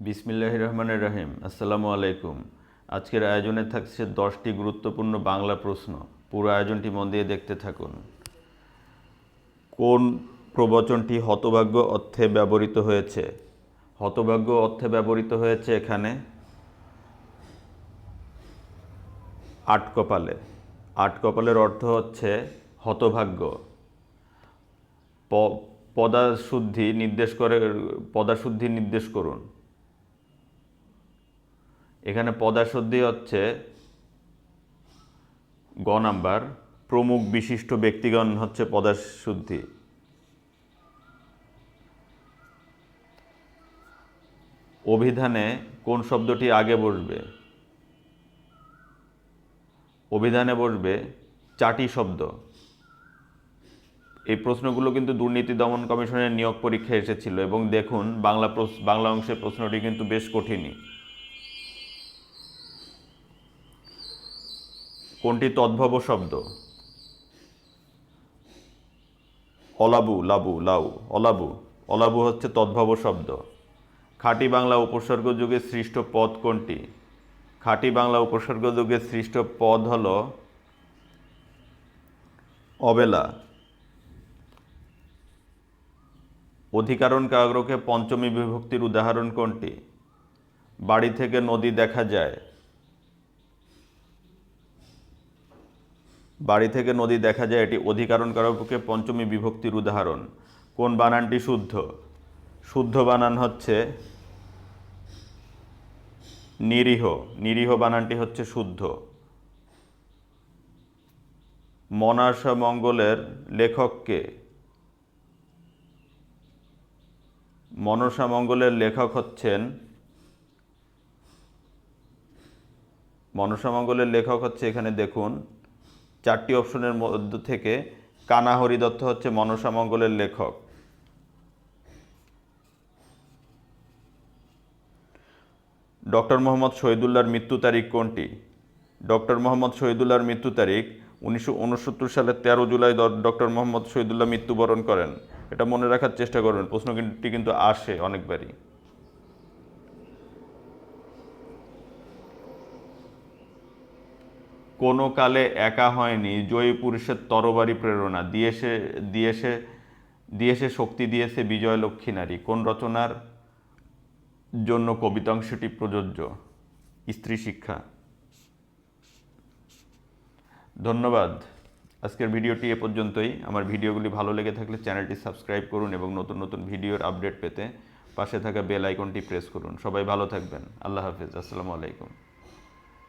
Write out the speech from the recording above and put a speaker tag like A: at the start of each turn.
A: বিসমিল্লাহির রহমানির রহিম। আসসালামু আলাইকুম। আজকের আয়োজনে থাকছে 10টি গুরুত্বপূর্ণ বাংলা প্রশ্ন। পুরো আয়োজনটি মন দিয়ে দেখতে থাকুন। কোন প্রবচনটি হতভাগ্য অর্থে ব্যবহৃত হয়েছে? হতভাগ্য অর্থে ব্যবহৃত হয়েছে এখানে আটকপালে। আটকপালের অর্থ হচ্ছে হতভাগ্য। পদাশুদ্ধি নির্দেশ করুন। এখানে পদাশুদ্ধি হচ্ছে গ নাম্বার, প্রমুখ বিশিষ্ট ব্যক্তিগণ হচ্ছে পদাশুদ্ধি। অভিধানে কোন শব্দটি আগে বসবে? অভিধানে বসবে চাটি শব্দ। এই প্রশ্নগুলো কিন্তু দুর্নীতি দমন কমিশনের নিয়োগ পরীক্ষায় এসেছিল এবং দেখুন বাংলা অংশের প্রশ্নটি কিন্তু বেশ কঠিনই। কোনটি তদ্ভব শব্দ? অলাবু, লাবু, লাউ, অলাবু। অলাবু হচ্ছে তদ্ভব শব্দ। খাঁটি বাংলা উপসর্গ যুগে সৃষ্ট পদ কোনটি? খাঁটি বাংলা উপসর্গ যুগে সৃষ্ট পদ হল অবেলা। অধিকরণ কারকে পঞ্চমী বিভক্তির উদাহরণ কোনটি? বাড়ি থেকে নদী দেখা যায়। বাড়ি থেকে নদী দেখা যায়, এটি অধিকরণ কারকে পঞ্চমী বিভক্তির উদাহরণ। কোন বানানটি শুদ্ধ? শুদ্ধ বানান হচ্ছে নিরীহ। নিরীহ বানানটি হচ্ছে শুদ্ধ। মনাসা মঙ্গলের লেখক কে? মনসা মঙ্গলের লেখক হচ্ছে এখানে দেখুন চারটি অপশনের মধ্য থেকে কানা হরিদত্ত হচ্ছে মনসা মঙ্গলের লেখক। ডক্টর মোহাম্মদ শহীদুল্লাহর মৃত্যু তারিখ কোনটি? ডক্টর মোহাম্মদ শহীদুল্লাহর মৃত্যু তারিখ 1969 সালের 13 জুলাই ডক্টর মোহাম্মদ শহীদুল্লাহ মৃত্যুবরণ করেন। এটা মনে রাখার চেষ্টা করবেন, প্রশ্নটি কিন্তু আসে অনেকবারই। কোনো কালে একা হয়নি জয়ী পুরুষের তরবারি প্রেরণা, দিয়েছে শক্তি, দিয়েছে বিজয় লক্ষ্মী নারী। কোন রচনার জন্য কবিতাংশটি প্রযোজ্য? স্ত্রী শিক্ষা। ধন্যবাদ। আজকের ভিডিওটি এ পর্যন্তই। আমার ভিডিওগুলি ভালো লেগে থাকলে চ্যানেলটি সাবস্ক্রাইব করুন এবং নতুন নতুন ভিডিওর আপডেট পেতে পাশে থাকা বেল আইকনটি প্রেস করুন। সবাই ভালো থাকবেন। আল্লাহ হাফেজ। আসসালামু আলাইকুম।